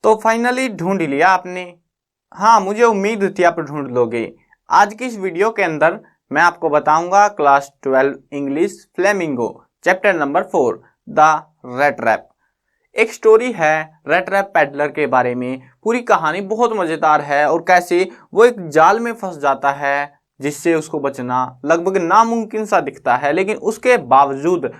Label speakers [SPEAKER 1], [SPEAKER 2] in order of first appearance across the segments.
[SPEAKER 1] तो फाइनली ढूंढ लिया आपने। हाँ, मुझे उम्मीद थी आप ढूंढ लोगे। आज की इस वीडियो के अंदर मैं आपको बताऊंगा class 12 English Flamingo chapter number 4 the rat trap. एक स्टोरी है रैट रैप पैडलर के बारे में। पूरी कहानी बहुत मजेदार है और कैसे वो एक जाल में फंस जाता है जिससे उसको बचना लगभग नामुमकिन सा दिखता है, लेकिन उसके बावजूद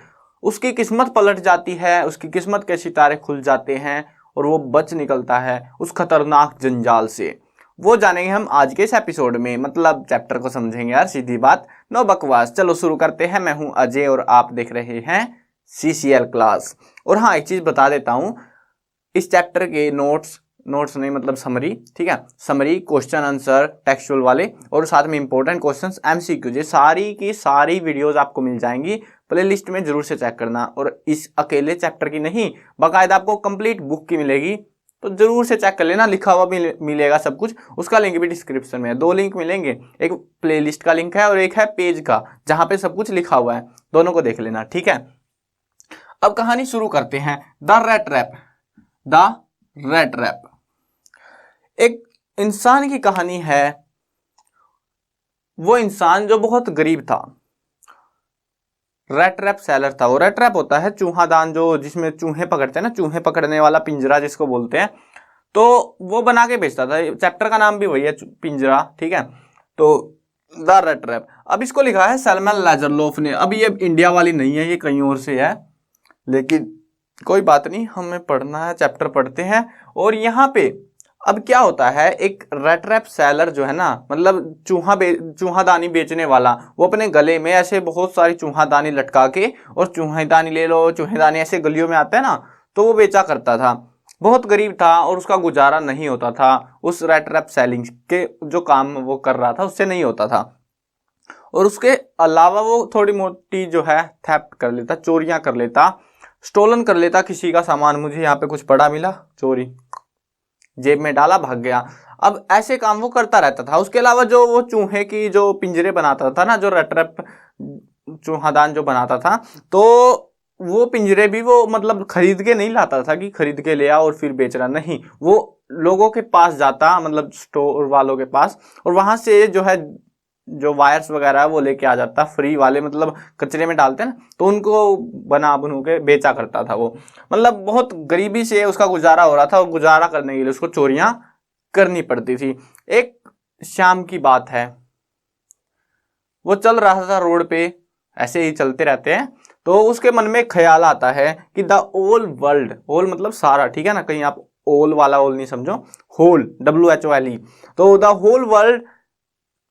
[SPEAKER 1] उसकी किस्मत पलट जाती है, उसकी किस्मत के सितारे खुल जाते हैं और वो बच निकलता है उस खतरनाक जंजाल से। वो जानेंगे हम आज के इस एपिसोड में, मतलब चैप्टर को समझेंगे यार, सीधी बात, नो बकवास। चलो शुरू करते हैं। मैं हूं अजय और आप देख रहे हैं CCL क्लास। और हाँ, एक चीज बता देता हूं, इस चैप्टर के नोट्स नहीं मतलब समरी, ठीक है, समरी, क्वेश्चन आंसर टेक्सचुअल वाले और साथ में इंपॉर्टेंट क्वेश्चंस MCQ, ये सारी की सारी वीडियोस आपको मिल जाएंगी। प्लेलिस्ट में जरूर से चेक करना। और इस अकेले चैप्टर की नहीं, बाकायदा आपको कंप्लीट बुक की मिलेगी, तो जरूर से चेक कर लेना। लिखा हुआ भी मिलेगा सब कुछ, उसका लिंक भी डिस्क्रिप्शन में है। 2 लिंक मिलेंगे, एक प्लेलिस्ट का लिंक है और एक है पेज का जहां पे सब कुछ लिखा हुआ है। दोनों को देख लेना, ठीक है। अब कहानी शुरू करते हैं। The rat trap. The rat trap एक इंसान की कहानी है। वो इंसान जो बहुत गरीब था, रैट रैप सेलर था। वो रैट रैप होता है चूहादान, जो जिसमें चूहे पकड़ते हैं ना, चूहे पकड़ने वाला पिंजरा जिसको बोलते हैं, तो वो बना के बेचता था। चैप्टर का नाम भी वही है, पिंजरा, ठीक है। तो द रैट रैप। अब इसको लिखा है सैमुअल लेजरलोफ ने। अब ये इंडिया वाली नहीं है, ये कहीं और से है, लेकिन कोई बात नहीं, हमें पढ़ना है, चैप्टर पढ़ते हैं। और यहाँ पे अब क्या होता है, एक रैट रैप सेलर जो है ना, मतलब चूहादानी बेचने वाला, वो अपने गले में ऐसे बहुत सारी चूहादानी लटका के, और चूहेदानी ले लो, चूहेदानी ऐसे गलियों में आते हैं ना, तो वो बेचा करता था। बहुत गरीब था और उसका गुजारा नहीं होता था। उस रैट रैप सेलिंग के जो काम वो कर रहा था उससे नहीं होता था। और उसके अलावा वो थोड़ी मोटी जो है थेफ्ट कर लेता, चोरियां कर लेता, स्टोलन कर लेता किसी का सामान। मुझे यहाँ पे कुछ पड़ा मिला, चोरी, जेब में डाला, भाग गया। अब ऐसे काम वो करता रहता था। उसके अलावा जो वो चूहे की जो पिंजरे बनाता था ना, जो रैट रैप चूहादान जो बनाता था, तो वो पिंजरे भी वो मतलब खरीद के नहीं लाता था कि खरीद के ले आ और फिर बेच रहा, नहीं, वो लोगों के पास जाता, मतलब स्टोर वालों के पास, और वहां से जो है जो वायर्स वगैरह है वो लेके आ जाता, फ्री वाले, मतलब कचरे में डालते हैं ना, तो उनको बना बनू के बेचा करता था वो। मतलब बहुत गरीबी से उसका गुजारा हो रहा था, और गुजारा करने के लिए उसको चोरियां करनी पड़ती थी। एक शाम की बात है, वो चल रहा था रोड पे, ऐसे ही चलते रहते हैं, तो उसके मन में ख्याल आता है कि द ओल वर्ल्ड, ओल मतलब सारा, ठीक है ना, कहीं आप ओल वाला ओल नहीं समझो, होल, WHOLE, तो the whole world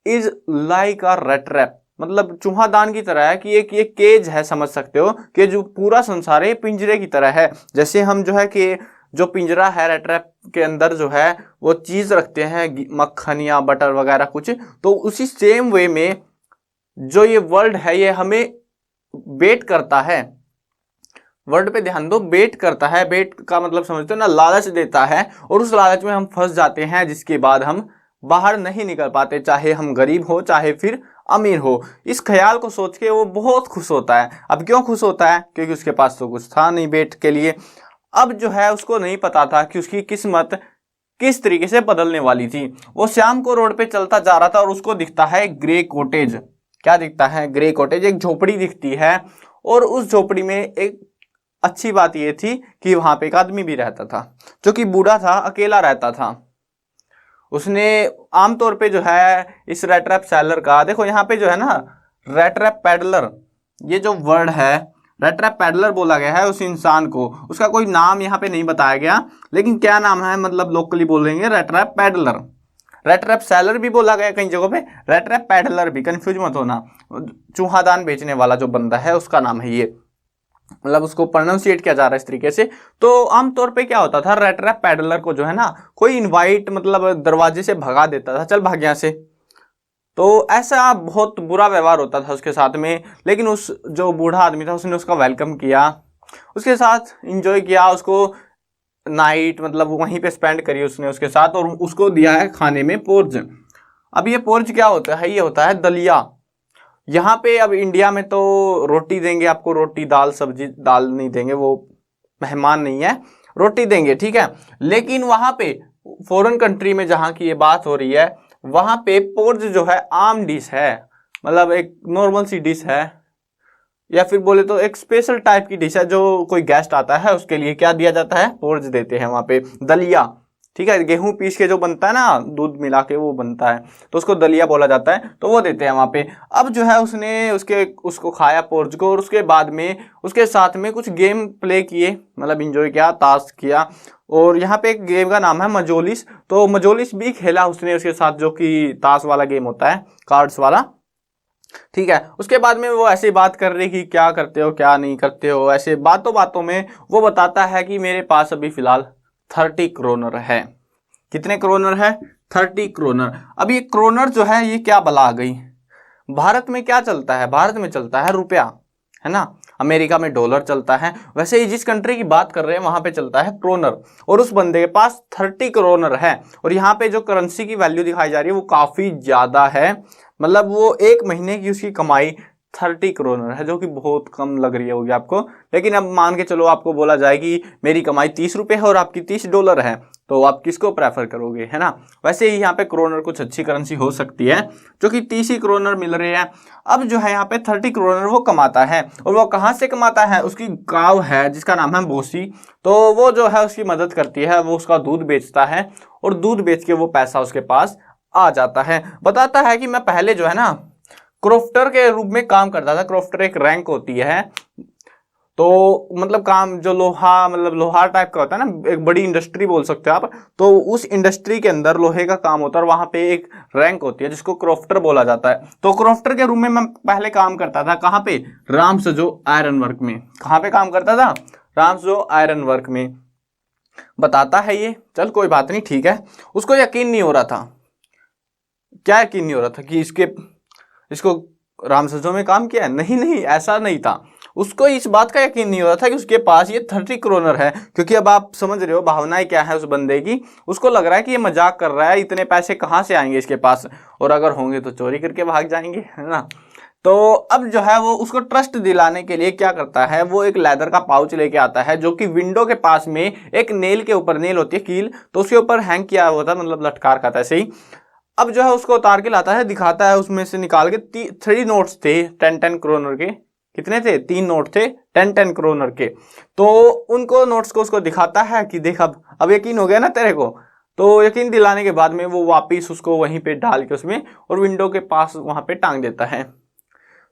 [SPEAKER 1] is like a rat trap, मतलब चूहादान की तरह है, कि एक ये केज है, समझ सकते हो, कि जो पूरा संसार है पिंजरे की तरह है। जैसे हम जो है कि जो पिंजरा है रैट रैप के अंदर जो है वो चीज रखते हैं, मक्खन या बटर वगैरह कुछ, तो उसी सेम वे में जो ये वर्ल्ड है ये हमें बेट करता है। वर्ड पे ध्यान दो, बेट करता है। बेट का मतलब समझते हो ना, लालच देता है, और उस लालच में हम फंस जाते हैं, जिसके बाद हम बाहर नहीं निकल पाते, चाहे हम गरीब हो चाहे फिर अमीर हो। इस ख्याल को सोच के वो बहुत खुश होता है। अब क्यों खुश होता है? क्योंकि उसके पास तो कुछ था नहीं बेट के लिए। अब जो है उसको नहीं पता था कि उसकी किस्मत किस तरीके से बदलने वाली थी। वो शाम को रोड पे चलता जा रहा था और उसको दिखता है ग्रे कॉटेज। क्या दिखता है? ग्रे कॉटेज, एक झोपड़ी दिखती है। और उस झोपड़ी में एक अच्छी बात यह थी कि वहां पे एक आदमी भी रहता था, जो कि बूढ़ा था, अकेला रहता था। उसने आमतौर पे जो है इस रैट रैप सेलर का, देखो यहाँ पे जो है ना रैट रैप पैडलर, ये जो वर्ड है रैट रैप पैडलर बोला गया है उस इंसान को। उसका कोई नाम यहाँ पे नहीं बताया गया, लेकिन क्या नाम है मतलब लोकली बोलेंगे rat trap peddler. Rat trap seller भी बोला गया कई जगहों पे, रैट रैप पैडलर भी, कंफ्यूज मत होना। चूहादान बेचने वाला जो बंदा है उसका नाम है ये, मतलब उसको प्रोनाउंसिएट किया जा रहा है इस तरीके से। तो आमतौर पे क्या होता था, रैट रैप पैडलर को जो है ना कोई इनवाइट मतलब दरवाजे से भगा देता था, चल भाग यहाँ से। तो ऐसा बहुत बुरा व्यवहार होता था उसके साथ में। लेकिन उस जो बूढ़ा आदमी था उसने उसका वेलकम किया, उसके साथ इंजॉय किया, उसको नाइट मतलब वहीं पे स्पेंड करी उसने उसके साथ, और उसको दिया है खाने में पोर्ज। अब ये पोर्ज क्या होता है? ये होता है दलिया। यहाँ पे अब इंडिया में तो रोटी देंगे आपको, रोटी दाल सब्जी, दाल नहीं देंगे, वो मेहमान नहीं है। रोटी देंगे, ठीक है। लेकिन वहां पे फॉरेन कंट्री में जहां की ये बात हो रही है, वहां पे पोर्ज जो है आम डिश है, मतलब एक नॉर्मल सी डिश है, या फिर बोले तो एक स्पेशल टाइप की डिश है। जो कोई गेस्ट आता है उसके लिए क्या दिया जाता है, पोर्ज देते हैं वहां पे, दलिया, ठीक है। गेहूं पीस के जो बनता है ना, दूध मिला के वो बनता है, तो उसको दलिया बोला जाता है, तो वो देते हैं वहां पे। अब जो है उसने उसको खाया पोर्ज को, और उसके बाद में उसके साथ में कुछ गेम प्ले किए, मतलब इंजॉय किया, ताश किया। और यहाँ पे एक गेम का नाम है मजोलिस, तो मजोलिस भी खेला उसने उसके साथ, जो कि ताश वाला गेम होता है, कार्ड्स वाला, ठीक है। उसके बाद में वो ऐसे बात कर रही कि क्या करते हो क्या नहीं करते हो, ऐसे बातों बातों में वो बताता है कि मेरे पास अभी फिलहाल 30 क्रोनर है। कितने क्रोनर है? 30 क्रोनर। अब ये क्रोनर जो है ये क्या बला आ गई? भारत में क्या चलता है? भारत में चलता है रुपया, है ना। अमेरिका में डॉलर चलता है, वैसे ही जिस कंट्री की बात कर रहे हैं वहां पे चलता है क्रोनर, और उस बंदे के पास 30 क्रोनर है। और यहाँ पे जो करेंसी की वैल्यू दिखाई जा रही है वो काफी ज्यादा है, मतलब वो एक महीने की उसकी कमाई 30 क्रोनर है, जो कि बहुत कम लग रही होगी आपको। लेकिन अब मान के चलो आपको बोला जाए कि मेरी कमाई 30 रुपये है और आपकी 30 डॉलर है, तो आप किसको प्रेफर करोगे, है ना। वैसे ही यहाँ पे क्रोनर कुछ अच्छी करेंसी हो सकती है, जो कि 30 ही क्रोनर मिल रहे हैं। अब जो है यहाँ पे 30 क्रोनर वो कमाता है, और वो कहाँ से कमाता है? उसकी गाँव है जिसका नाम है बोसी, तो वो जो है उसकी मदद करती है, वो उसका दूध बेचता है, और दूध बेच के वो पैसा उसके पास आ जाता है। बताता है कि मैं पहले जो है ना क्रोफ्टर के रूप में काम करता था। क्रोफ्टर एक रैंक होती है, तो मतलब काम जो लोहा, मतलब लोहार टाइप का होता है ना, एक बड़ी इंडस्ट्री बोल सकते हो आप, तो उस इंडस्ट्री के अंदर लोहे का काम होता है, और वहां पे एक रैंक होती है जिसको क्रोफ्टर बोला जाता है। तो क्रोफ्टर के रूप में मैं पहले काम करता था, कहाँ पे? रामसजो आयरन वर्क में। कहाँ पे काम करता था? रामसजो आयरन वर्क में। बताता है ये, चल कोई बात नहीं, ठीक है। उसको यकीन नहीं हो रहा था। क्या यकीन नहीं हो रहा था? कि इसको रामसजो में काम किया है? नहीं नहीं, ऐसा नहीं था। उसको इस बात का यकीन नहीं हो रहा था कि उसके पास ये 30 क्रोनर है, क्योंकि अब आप समझ रहे हो भावनाएं क्या है उस बंदे की। उसको लग रहा है कि ये मजाक कर रहा है, इतने पैसे कहाँ से आएंगे इसके पास, और अगर होंगे तो चोरी करके भाग जाएंगे, है ना। तो अब जो है वो उसको ट्रस्ट दिलाने के लिए क्या करता है, वो एक लेदर का पाउच लेके आता है, जो कि विंडो के पास में एक नेल के ऊपर, नेल होती है कील, तो उसके ऊपर हैंग किया हुआ था, मतलब लटका रखा था ऐसे ही। अब जो है उसको उतार के लाता है, दिखाता है, उसमें से निकाल के 3 नोट्स थे 10 क्रोनर के। कितने थे? 3 नोट थे 10 क्रोनर के। तो उनको नोट्स को उसको दिखाता है कि देख, अब यकीन हो गया ना तेरे को। तो यकीन दिलाने के बाद में वो वापिस उसको वहीं पे डाल के उसमें, और विंडो के पास वहां पे टांग देता है।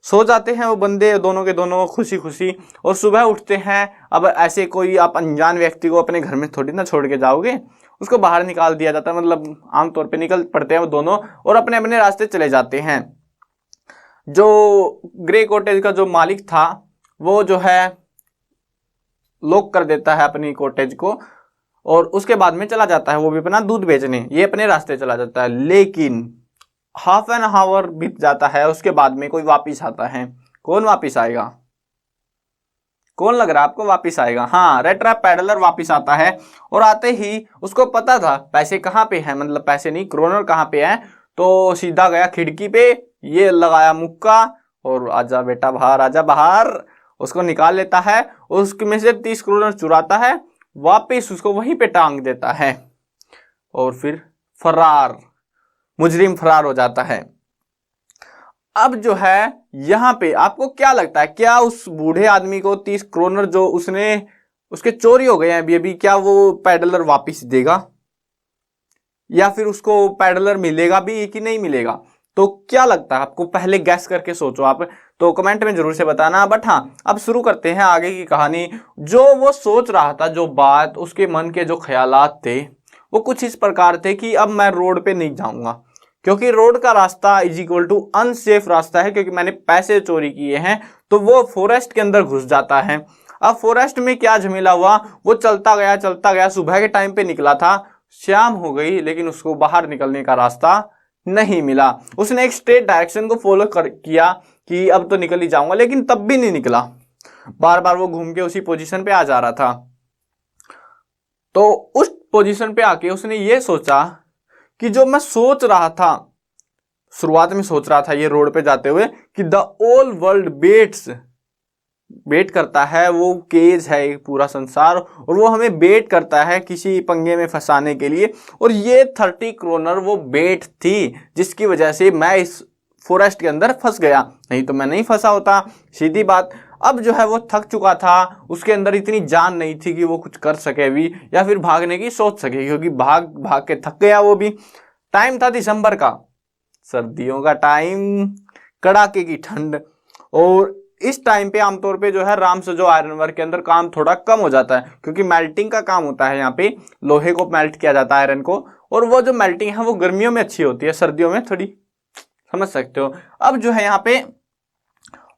[SPEAKER 1] सो जाते हैं वो बंदे दोनों के दोनों खुशी खुशी, और सुबह उठते हैं। अब ऐसे कोई आप अनजान व्यक्ति को अपने घर में थोड़ी ना छोड़ के जाओगे, उसको बाहर निकाल दिया जाता है, मतलब आमतौर पे निकल पड़ते हैं वो दोनों, और अपने अपने रास्ते चले जाते हैं। जो ग्रे कॉटेज का जो मालिक था, वो जो है लॉक कर देता है अपनी कॉटेज को, और उसके बाद में चला जाता है वो भी अपना दूध बेचने, ये अपने रास्ते चला जाता है। लेकिन हाफ एन आवर बीत जाता है, उसके बाद में कोई वापिस आता है। कौन वापिस आएगा? कौन लग रहा है आपको वापिस आएगा? हाँ, रेड ट्रैप पैडलर वापिस आता है, और आते ही उसको पता था पैसे कहाँ पे हैं, मतलब पैसे नहीं, क्रोनर कहाँ पे है। तो सीधा गया खिड़की पे, ये लगाया मुक्का, और आजा बेटा बाहर, आजा बाहर। उसको निकाल लेता है, उसमें से 30 क्रोनर चुराता है, वापिस उसको वहीं पे टांग देता है, और फिर फरार, मुजरिम फरार हो जाता है। अब जो है यहां पे आपको क्या लगता है, क्या उस बूढ़े आदमी को 30 क्रोनर जो उसके चोरी हो गए हैं अभी, क्या वो पैडलर वापिस देगा, या फिर उसको पैडलर मिलेगा भी कि नहीं मिलेगा? तो क्या लगता है आपको? पहले गैस करके सोचो आप, तो कमेंट में जरूर से बताना। बट हाँ, अब शुरू करते हैं आगे की कहानी। जो वो सोच रहा था, जो बात उसके मन के जो ख्यालात थे, वो कुछ इस प्रकार थे कि अब मैं रोड पे नहीं जाऊंगा, क्योंकि रोड का रास्ता इज इक्वल टू अनसेफ रास्ता है, क्योंकि मैंने पैसे चोरी किए हैं। तो वो फॉरेस्ट के अंदर घुस जाता है। अब फॉरेस्ट में क्या झमेला हुआ, वो चलता गया, सुबह के टाइम पे निकला था, शाम हो गई, लेकिन उसको बाहर निकलने का रास्ता नहीं मिला। उसने एक स्ट्रेट डायरेक्शन को फॉलो किया कि अब तो निकल ही जाऊंगा, लेकिन तब भी नहीं निकला, बार बार वो घूम के उसी पोजीशन पे आ जा रहा था। तो उस पोजीशन पे आके उसने ये सोचा कि जो मैं सोच रहा था, शुरुआत में सोच रहा था ये रोड पे जाते हुए, कि द ओल वर्ल्ड वेट्स वेट करता है, वो केज है एक पूरा संसार, और वो हमें बेट करता है किसी पंगे में फंसाने के लिए। और ये 30 क्रोनर वो बेट थी जिसकी वजह से मैं इस फॉरेस्ट के अंदर फंस गया, नहीं तो मैं नहीं फंसा होता, सीधी बात। अब जो है वो थक चुका था, उसके अंदर इतनी जान नहीं थी कि वो कुछ कर सके भी या फिर भागने की सोच सके, क्योंकि भाग भाग के थक गया वो भी। टाइम था दिसंबर का, सर्दियों का टाइम, कड़ाके की ठंड, और इस टाइम पे आमतौर पे जो है राम्स जो आयरन वर्क के अंदर काम थोड़ा कम हो जाता है, क्योंकि मेल्टिंग का काम होता है, यहाँ पे लोहे को मेल्ट किया जाता है, आयरन को, और वो जो मेल्टिंग है वो गर्मियों में अच्छी होती है, सर्दियों में थोड़ी, समझ सकते हो। अब जो है यहाँ पे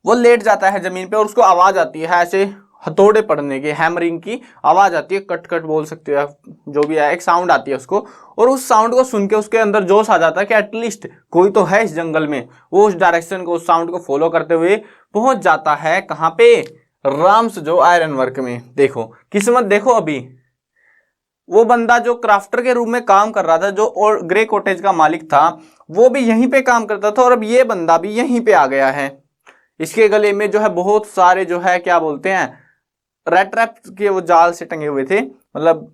[SPEAKER 1] वो लेट जाता है जमीन पे और उसको आवाज आती है ऐसे हथौड़े पड़ने की, हैमरिंग की आवाज आती है, कट कट बोल सकते हो, जो भी है एक साउंड आती है उसको, और उस साउंड को सुन के उसके अंदर जोश आ जाता है कि एटलीस्ट कोई तो है इस जंगल में। वो उस डायरेक्शन को, उस साउंड को फॉलो करते हुए पहुंच जाता है कहाँ पे, राम्स जो आयरन वर्क में। देखो किस्मत देखो, अभी वो बंदा जो क्राफ्टर के रूप में काम कर रहा था, जो और ग्रे कॉटेज का मालिक था, वो भी यहीं पे काम करता था, और अब ये बंदा भी यहीं पे आ गया है। इसके गले में जो है बहुत सारे जो है क्या बोलते हैं, रेड ट्रैप के वो जाल से टंगे हुए थे, मतलब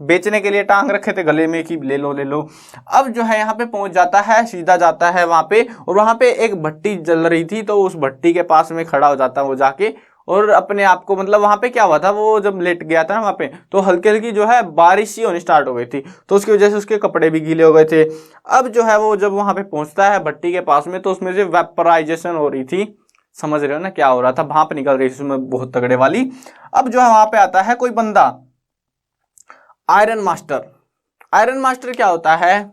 [SPEAKER 1] बेचने के लिए टांग रखे थे गले में कि ले लो ले लो। अब जो है यहाँ पे पहुंच जाता है, सीधा जाता है वहां पे, और वहां पे एक भट्टी जल रही थी, तो उस भट्टी के पास में खड़ा हो जाता है वो जाके, और अपने आप को, मतलब वहां पे क्या हुआ था, वो जब लेट गया था ना वहां पे, तो हल्की हल्की जो है बारिश ही होनी स्टार्ट हो गई थी, तो उसकी वजह से उसके कपड़े भी गीले हो गए थे। अब जो है वो जब वहां पे पहुंचता है भट्टी के पास में, तो उसमें से वेपराइजेशन हो रही थी, समझ रहे हो ना क्या हो रहा था, भाप निकल रही थी उसमें बहुत तगड़े वाली। अब जो है वहां पे आता है कोई बंदा, आयरन मास्टर। आयरन मास्टर क्या होता है,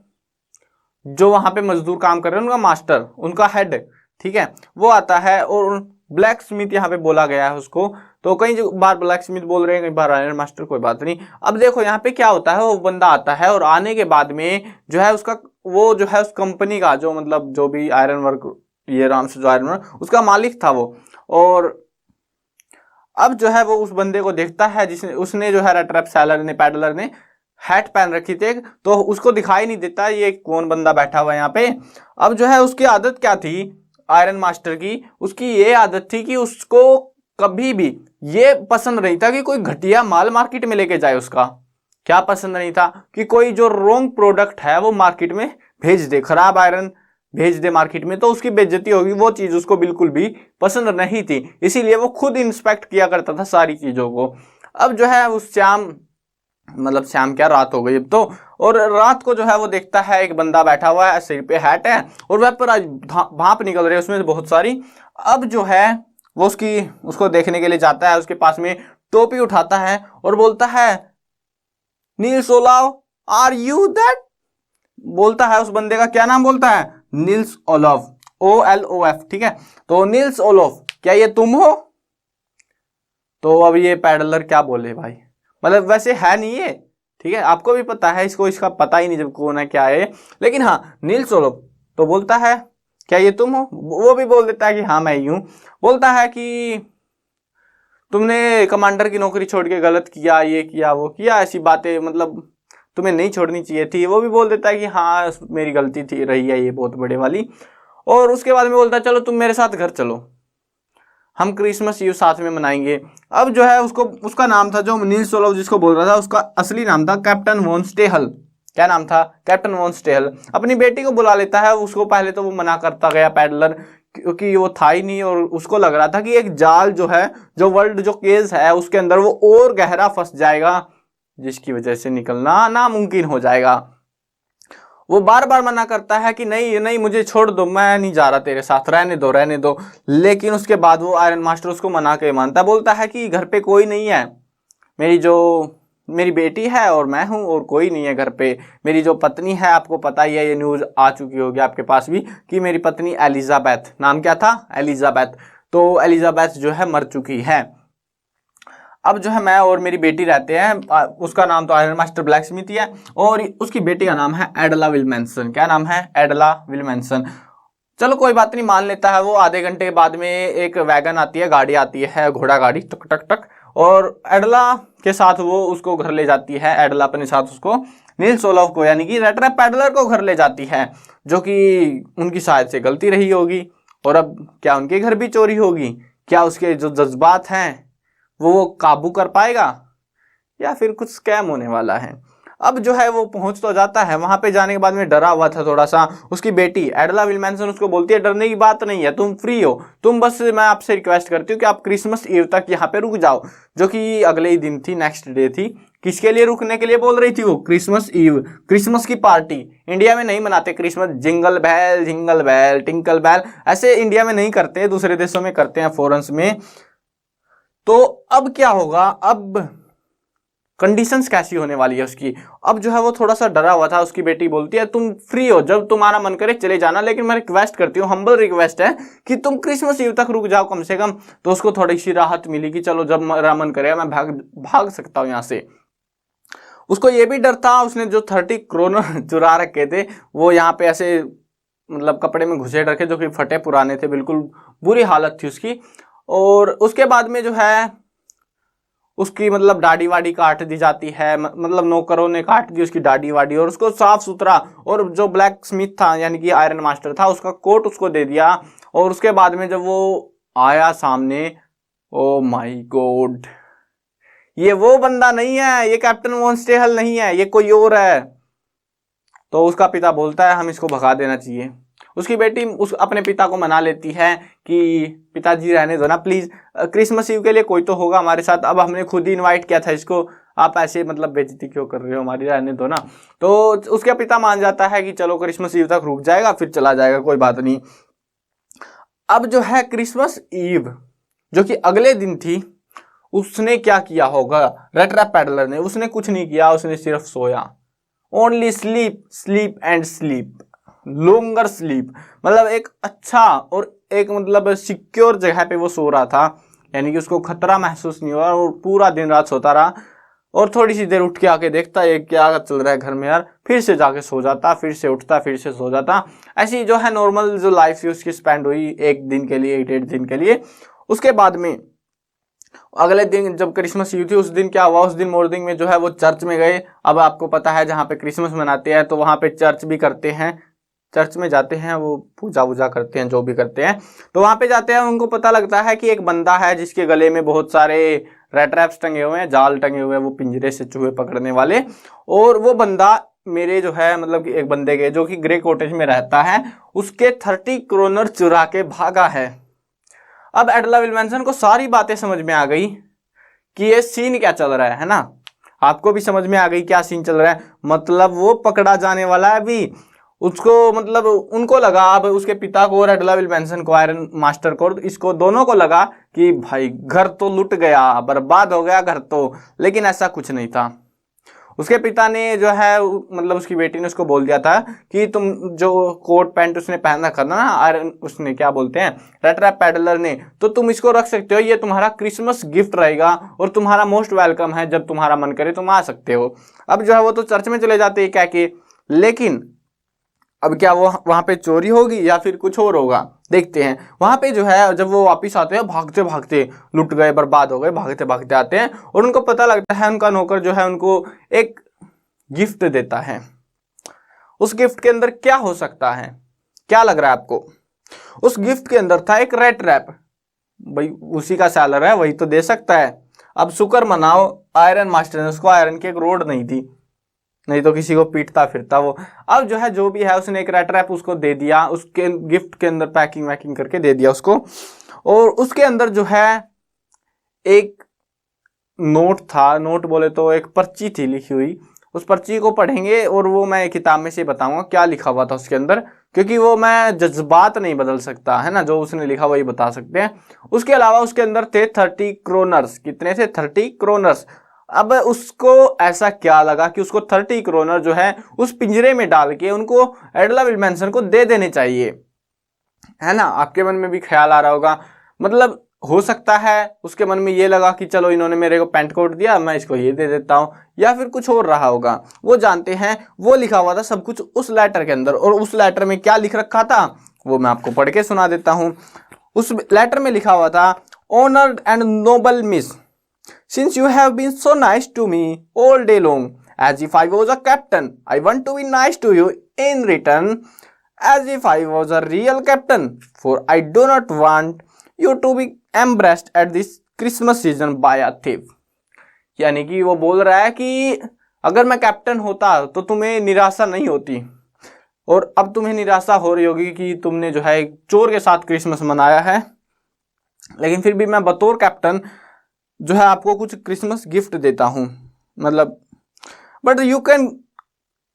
[SPEAKER 1] जो वहां पे मजदूर काम कर रहे हैं उनका मास्टर, उनका हेड, ठीक है, वो आता है। और ब्लैक स्मिथ यहाँ पे बोला गया है उसको, तो कई बार ब्लैक स्मिथ बोल रहे हैं, कई बार आयरन मास्टर, कोई बात नहीं। अब देखो यहाँ पे क्या होता है, वो बंदा आता है, और आने के बाद में जो है उसका, वो जो है उस कंपनी का जो, मतलब जो भी आयरन वर्क, ये राम्स जो आयरन वर्क, उसका मालिक था वो। और अब जो है वो उस बंदे को देखता है जिसने, उसने जो है रेड ट्रैप सेलर ने, पैडलर ने हैट पहन रखी थी, तो उसको दिखाई नहीं देता ये कौन बंदा बैठा हुआ है यहाँ पे। अब जो है उसकी आदत क्या थी आयरन मास्टर की, उसकी ये आदत थी कि उसको कभी भी ये पसंद नहीं था कि कोई घटिया माल मार्केट में लेके जाए। उसका क्या पसंद नहीं था कि कोई जो रॉन्ग प्रोडक्ट है वो मार्केट में भेज दे, खराब आयरन भेज दे मार्केट में, तो उसकी बेइज्जती होगी, वो चीज उसको बिल्कुल भी पसंद नहीं थी। इसीलिए वो खुद इंस्पेक्ट किया करता था सारी चीजों को। अब जो है उस शाम, मतलब शाम क्या, रात हो गई अब तो, और रात को जो है वो देखता है एक बंदा बैठा हुआ है, सिर पे हैट है, और वह पर भाप निकल रही है उसमें बहुत सारी। अब जो है वो उसको देखने के लिए जाता है, उसके पास में टोपी उठाता है और बोलता है, Nils Olav, are you that? बोलता है उस बंदे का क्या नाम बोलता है, नील्स ओलोफ, OLOF, ठीक है। तो नील्स ओलोफ, क्या ये तुम हो? तो अब ये पैडलर क्या बोले भाई, मतलब वैसे है नहीं ये, ठीक है, आपको भी पता है, इसको इसका पता ही नहीं जब कौन है क्या है, लेकिन हाँ नील्स ओलोफ। तो बोलता है क्या ये तुम हो? वो भी बोल देता है कि हाँ मैं ही हूं। बोलता है कि तुमने कमांडर की नौकरी छोड़ के गलत किया, ये किया वो किया, ऐसी बातें, मतलब तुम्हें नहीं छोड़नी चाहिए थी। वो भी बोल देता है कि हाँ मेरी गलती थी, रही है ये बहुत बड़े वाली। और उसके बाद में बोलता है चलो तुम मेरे साथ घर चलो, हम क्रिसमस ईव साथ में मनाएंगे। अब जो है उसका नाम था, जो नील्स ओलोफ जिसको बोल रहा था, उसका असली नाम था कैप्टन वॉन स्टेहल। क्या नाम था? Captain von Stehl. अपनी बेटी को बुला लेता है उसको, पहले तो वो मना करता गया पैडलर, क्योंकि वो था ही नहीं, और उसको लग रहा था कि एक जाल जो है, जो वर्ल्ड जो केज है उसके अंदर, वो और गहरा फंस जाएगा, जिसकी वजह से निकलना नामुमकिन हो जाएगा। वो बार बार मना करता है कि नहीं नहीं मुझे छोड़ दो, मैं नहीं जा रहा तेरे साथ, रहने दो रहने दो। लेकिन उसके बाद वो आयरन मास्टर उसको मना के मानता, बोलता है कि घर पे कोई नहीं है, मेरी बेटी है और मैं हूं, और कोई नहीं है घर पे। मेरी जो पत्नी है, आपको पता ही है, ये न्यूज़ आ चुकी होगी आपके पास भी, कि मेरी पत्नी एलिजाबेथ, नाम क्या था? एलिजाबेथ। तो एलिजाबेथ जो है मर चुकी है। अब जो है मैं और मेरी बेटी रहते हैं, उसका नाम तो आयरन मास्टर ब्लैक स्मिथ ही है, और उसकी बेटी का नाम है एडला विलमेंसन। क्या नाम है? एडला विलमेंसन। चलो कोई बात नहीं, मान लेता है वो। आधे घंटे के बाद में एक वैगन आती है, गाड़ी आती है, घोड़ा गाड़ी, टक टक टक, और एडला के साथ वो उसको घर ले जाती है। एडला अपने साथ उसको, नील्स ओलोफ को, यानी कि रेड ट्रैप पैडलर को घर ले जाती है, जो कि उनकी शायद से गलती रही होगी। और अब क्या उनके घर भी चोरी होगी? क्या उसके जो जज्बात हैं वो काबू कर पाएगा, या फिर कुछ स्कैम होने वाला है। अब जो है वो पहुंच तो जाता है, वहां पे जाने के बाद में डरा हुआ था थोड़ा सा। उसकी बेटी एडला विल्मैंसन उसको बोलती है डरने की बात नहीं है, तुम फ्री हो, तुम बस मैं आपसे रिक्वेस्ट करती हूँ कि आप क्रिसमस ईव तक यहाँ पे रुक जाओ, जो कि अगले ही दिन थी, नेक्स्ट डे थी। किसके लिए रुकने के लिए बोल रही थी वो? क्रिसमस ईव, क्रिसमस की पार्टी। इंडिया में नहीं मनाते क्रिसमस, जिंगल बैल टिंकल बैल ऐसे इंडिया में नहीं करते, दूसरे देशों में करते हैं, फॉरेन्स में। तो अब क्या होगा, अब कंडीशंस कैसी होने वाली है उसकी। अब जो है वो थोड़ा सा डरा हुआ था। उसकी बेटी बोलती है तुम फ्री हो, जब तुम्हारा मन करे चले जाना, लेकिन मैं रिक्वेस्ट करती हूँ, हम्बल रिक्वेस्ट है कि तुम क्रिसमस ईव तक रुक जाओ कम से कम। तो उसको थोड़ी सी राहत मिली कि चलो जब मेरा मन करे मैं भाग सकता हूँ यहाँ से। उसको ये भी डर था, उसने जो 30 क्रोनर चुरा रखे थे वो यहाँ पे ऐसे मतलब कपड़े में घुसे रखे, जो कि फटे पुराने थे, बिल्कुल बुरी हालत थी उसकी। और उसके बाद में जो है उसकी मतलब दाढ़ी वाड़ी काट दी जाती है, मतलब नौकरों ने काट दी उसकी दाढ़ी वाड़ी, और उसको साफ सुथरा, और जो ब्लैक स्मिथ था यानी कि आयरन मास्टर था, उसका कोट उसको दे दिया। और उसके बाद में जब वो आया सामने, ओ माय गॉड, ये वो बंदा नहीं है, ये कैप्टन वॉन स्टेहल नहीं है, ये कोई और है। तो उसका पिता बोलता है हम इसको भगा देना चाहिए। उसकी बेटी उस अपने पिता को मना लेती है कि पिताजी रहने दो ना प्लीज, क्रिसमस ईव के लिए कोई तो होगा हमारे साथ, अब हमने खुद ही इनवाइट किया था इसको, आप ऐसे मतलब बेइज्जती क्यों कर रहे हो हमारी, रहने दो ना। तो उसका पिता मान जाता है कि चलो क्रिसमस ईव तक रुक जाएगा, फिर चला जाएगा, कोई बात नहीं। अब जो है क्रिसमस ईव जो कि अगले दिन थी, उसने क्या किया होगा रेड ट्रैप पैडलर ने? उसने कुछ नहीं किया, उसने सिर्फ सोया। Only sleep, sleep and sleep, longer sleep. मतलब एक अच्छा और एक मतलब सिक्योर जगह पे वो सो रहा था, यानी कि उसको खतरा महसूस नहीं हुआ, और पूरा दिन रात सोता रहा। और थोड़ी सी देर उठ के आके देखता है क्या चल रहा है घर में यार, फिर से जाके सो जाता, फिर से उठता, फिर से सो जाता। ऐसी जो है नॉर्मल जो लाइफ थी उसकी स्पेंड हुई एक दिन के लिए, 1 दिन के लिए। उसके बाद में अगले दिन जब क्रिसमस ईव थी, उस दिन क्या हुआ, उस दिन मॉर्निंग में जो है वो चर्च में गए। अब आपको पता है जहाँ पे क्रिसमस मनाते हैं तो वहाँ पे चर्च भी करते हैं, चर्च में जाते हैं, वो पूजा वूजा करते हैं, जो भी करते हैं। तो वहाँ पे जाते हैं, उनको पता लगता है कि एक बंदा है जिसके गले में बहुत सारे रेड ट्रैप्स टंगे हुए हैं, जाल टंगे हुए हैं, वो पिंजरे से चूहे पकड़ने वाले। और वो बंदा मेरे जो है मतलब कि एक बंदे के जो कि ग्रे कॉटेज में रहता है, उसके 30 क्रोनर चुरा के भागा है। अब एडला विल्मैंसन को सारी बातें समझ में आ गई कि ये सीन क्या चल रहा है ना। आपको भी समझ में आ गई क्या सीन चल रहा है, मतलब वो पकड़ा जाने वाला है अभी। उसको मतलब उनको लगा, अब उसके पिता को और एडला विल्मैंसन को, आयरन मास्टर को, इसको दोनों को लगा कि भाई घर तो लुट गया, बर्बाद हो गया घर तो। लेकिन ऐसा कुछ नहीं था। उसके पिता ने जो है मतलब उसकी बेटी ने उसको बोल दिया था कि तुम जो कोट पैंट उसने पहन रखा था ना, आयरन उसने क्या बोलते हैं रेड ट्रैप पैडलर ने, तो तुम इसको रख सकते हो, ये तुम्हारा क्रिसमस गिफ्ट रहेगा और तुम्हारा मोस्ट वेलकम है, जब तुम्हारा मन करे तुम आ सकते हो। अब जो है वो तो चर्च में चले जाते हैं क्या के, लेकिन अब क्या वो वहां पे चोरी होगी या फिर कुछ और होगा, देखते हैं। वहां पे जो है जब वो वापिस आते हैं भागते भागते, लुट गए बर्बाद हो गए, भागते भागते आते हैं, और उनको पता लगता है उनका नौकर जो है उनको एक गिफ्ट देता है। उस गिफ्ट के अंदर क्या हो सकता है, क्या लग रहा है आपको? उस गिफ्ट के अंदर था एक रेड ट्रैप। भाई उसी का सैलर है, वही तो दे सकता है। अब शुक्र मनाओ आयरन मास्टर ने उसको आयरन की एक रोड नहीं थी, नहीं तो किसी को पीटता फिरता वो। अब जो है जो भी है उसने एक रेड ट्रैप उसको दे दिया, उसके गिफ्ट के अंदर पैकिंग वैकिंग करके दे दिया उसको। और उसके अंदर जो है एक नोट था, नोट बोले तो एक पर्ची थी लिखी हुई। उस पर्ची को पढ़ेंगे और वो मैं किताब में से बताऊंगा क्या लिखा हुआ था उसके अंदर, क्योंकि वो मैं जज्बात नहीं बदल सकता है ना, जो उसने लिखा वही बता सकते हैं। उसके अलावा उसके अंदर थे 30 क्रोनर्स। कितने थे? 30 क्रोनर्स। अब उसको ऐसा क्या लगा कि उसको 30 क्रोनर जो है उस पिंजरे में डाल के उनको एडला विल्मैंसन को दे देने चाहिए, है ना। आपके मन में भी ख्याल आ रहा होगा, मतलब हो सकता है उसके मन में ये लगा कि चलो इन्होंने मेरे को पेंट कोट दिया, मैं इसको ये दे देता हूँ, या फिर कुछ और रहा होगा, वो जानते हैं। वो लिखा हुआ था सब कुछ उस लेटर के अंदर, और उस लेटर में क्या लिख रखा था वो मैं आपको पढ़ के सुना देता हूँ। उस लेटर में लिखा हुआ था, honoured and noble miss, since you have been so nice to me all day long, as if I was a captain, I want to be nice to you in return, as if I was a real captain, for I do not want you to be embraced at this Christmas season by a thief. यानी कि वो बोल रहा है कि अगर मैं captain होता तो तुम्हें निराशा नहीं होती, और अब तुम्हें निराशा हो रही होगी कि तुमने जो है एक चोर के साथ क्रिसमस मनाया है, लेकिन फिर भी मैं बतौर कैप्टन जो है आपको कुछ क्रिसमस गिफ्ट देता हूँ। मतलब but you can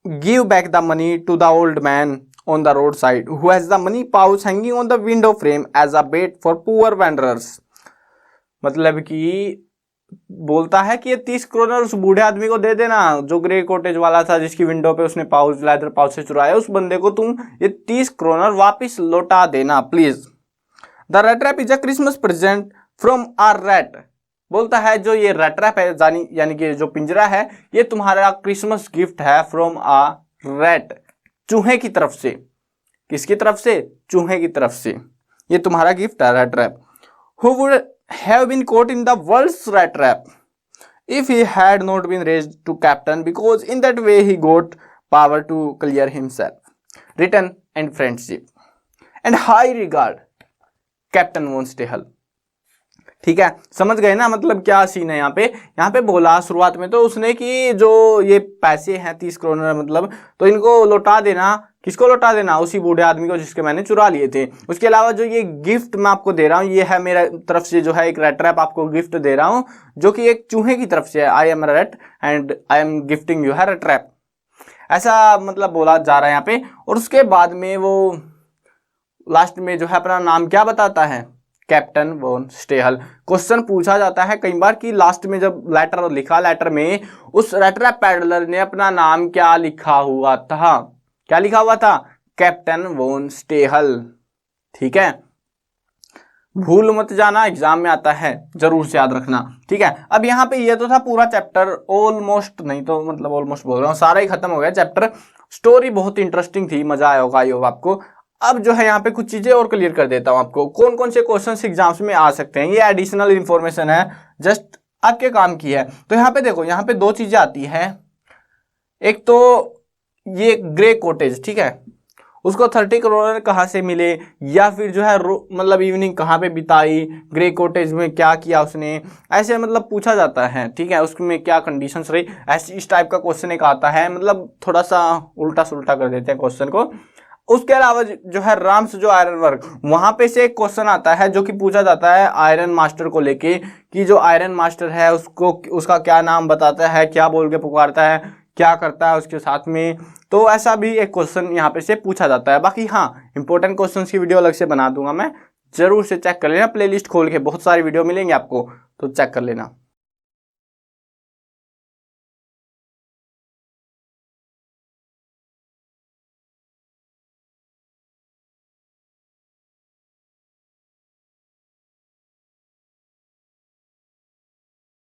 [SPEAKER 1] give back the money to the old man on the road side who has the money pouch hanging on the window frame as a bait for poor wanderers. मतलब कि बोलता है कि ये 30 करोड़ उस बूढ़े आदमी को दे देना जो ग्रे कॉटेज वाला था, जिसकी विंडो पे उसने पाउच लेदर पाउच से चुराया, उस बंदे को तुम ये 30 करोड़ वापिस लौटा देना please. The rat trap is a Christmas present from a rat. बोलता है जो ये रेट रैप है यानी कि जो पिंजरा है, ये तुम्हारा क्रिसमस गिफ्ट है फ्रॉम आ रेट, चूहे की तरफ से। किसकी तरफ से? चूहे की तरफ से। ये तुम्हारा गिफ्ट है rat trap. Who would have been caught in the world's rat trap if he had not been raised to captain, because in that way he got power to clear himself. Written and friendship and high regard, captain von Stehl. ठीक है, समझ गए ना मतलब क्या scene है यहाँ पे बोला शुरुआत में तो उसने कि जो ये पैसे हैं 30 करोड़ मतलब, तो इनको लौटा देना। किसको लौटा देना? उसी बूढ़े आदमी को जिसके मैंने चुरा लिए थे। उसके अलावा जो ये गिफ्ट मैं आपको दे रहा हूँ, ये है मेरा तरफ से जो है एक रेट रैप आपको गिफ्ट दे रहा हूँ, जो कि एक चूहे की तरफ से है। I am rate and I am gifting you है रेट रैप, ऐसा मतलब बोला जा रहा है यहाँ पे। और उसके बाद में वो लास्ट में जो है अपना नाम क्या बताता है? Captain von Stahl. क्वेश्चन पूछा जाता है कई बार कि लास्ट में जब लेटर लिखा, लेटर में उस रेट रैप पैडलर ने अपना नाम क्या लिखा हुआ था? क्या लिखा हुआ था? Captain von Stehl. ठीक है, भूल मत जाना, एग्जाम में आता है, जरूर से याद रखना। ठीक है, अब यहाँ पे ये तो था पूरा चैप्टर, ऑलमोस्ट नहीं तो मतलब ऑलमोस्ट बोल रहा हूँ, सारा ही खत्म हो गया चैप्टर। स्टोरी बहुत इंटरेस्टिंग थी, मजा आया होगा आई होप आपको। अब जो है यहाँ पे कुछ चीजें और क्लियर कर देता हूँ आपको, कौन कौन से क्वेश्चंस एग्जाम्स में आ सकते हैं। ये एडिशनल इंफॉर्मेशन है, जस्ट आपके काम की है। तो यहाँ पे देखो, यहाँ पे दो चीजें आती है। एक तो ये ग्रे कॉटेज, ठीक है, उसको 30 करोड़ कहाँ से मिले, या फिर जो है मतलब इवनिंग कहाँ पे बिताई, ग्रे कॉटेज में क्या किया उसने, ऐसे मतलब पूछा जाता है। ठीक है, उसमें क्या कंडीशंस रही, ऐसे इस टाइप का क्वेश्चन एक आता है। मतलब थोड़ा सा उल्टा सुल्टा कर देते हैं क्वेश्चन को। उसके अलावा जो है राम्स जो आयरन वर्क, वहां पे से एक क्वेश्चन आता है जो कि पूछा जाता है आयरन मास्टर को लेके, कि जो आयरन मास्टर है उसको उसका क्या नाम बताता है, क्या बोल के पुकारता है, क्या करता है उसके साथ में। तो ऐसा भी एक क्वेश्चन यहाँ पे से पूछा जाता है। बाकी हाँ, इंपॉर्टेंट क्वेश्चंस की वीडियो अलग से बना दूंगा मैं, जरूर से चेक कर लेना, प्लेलिस्ट खोल के बहुत सारी वीडियो मिलेंगे आपको, तो चेक कर लेना।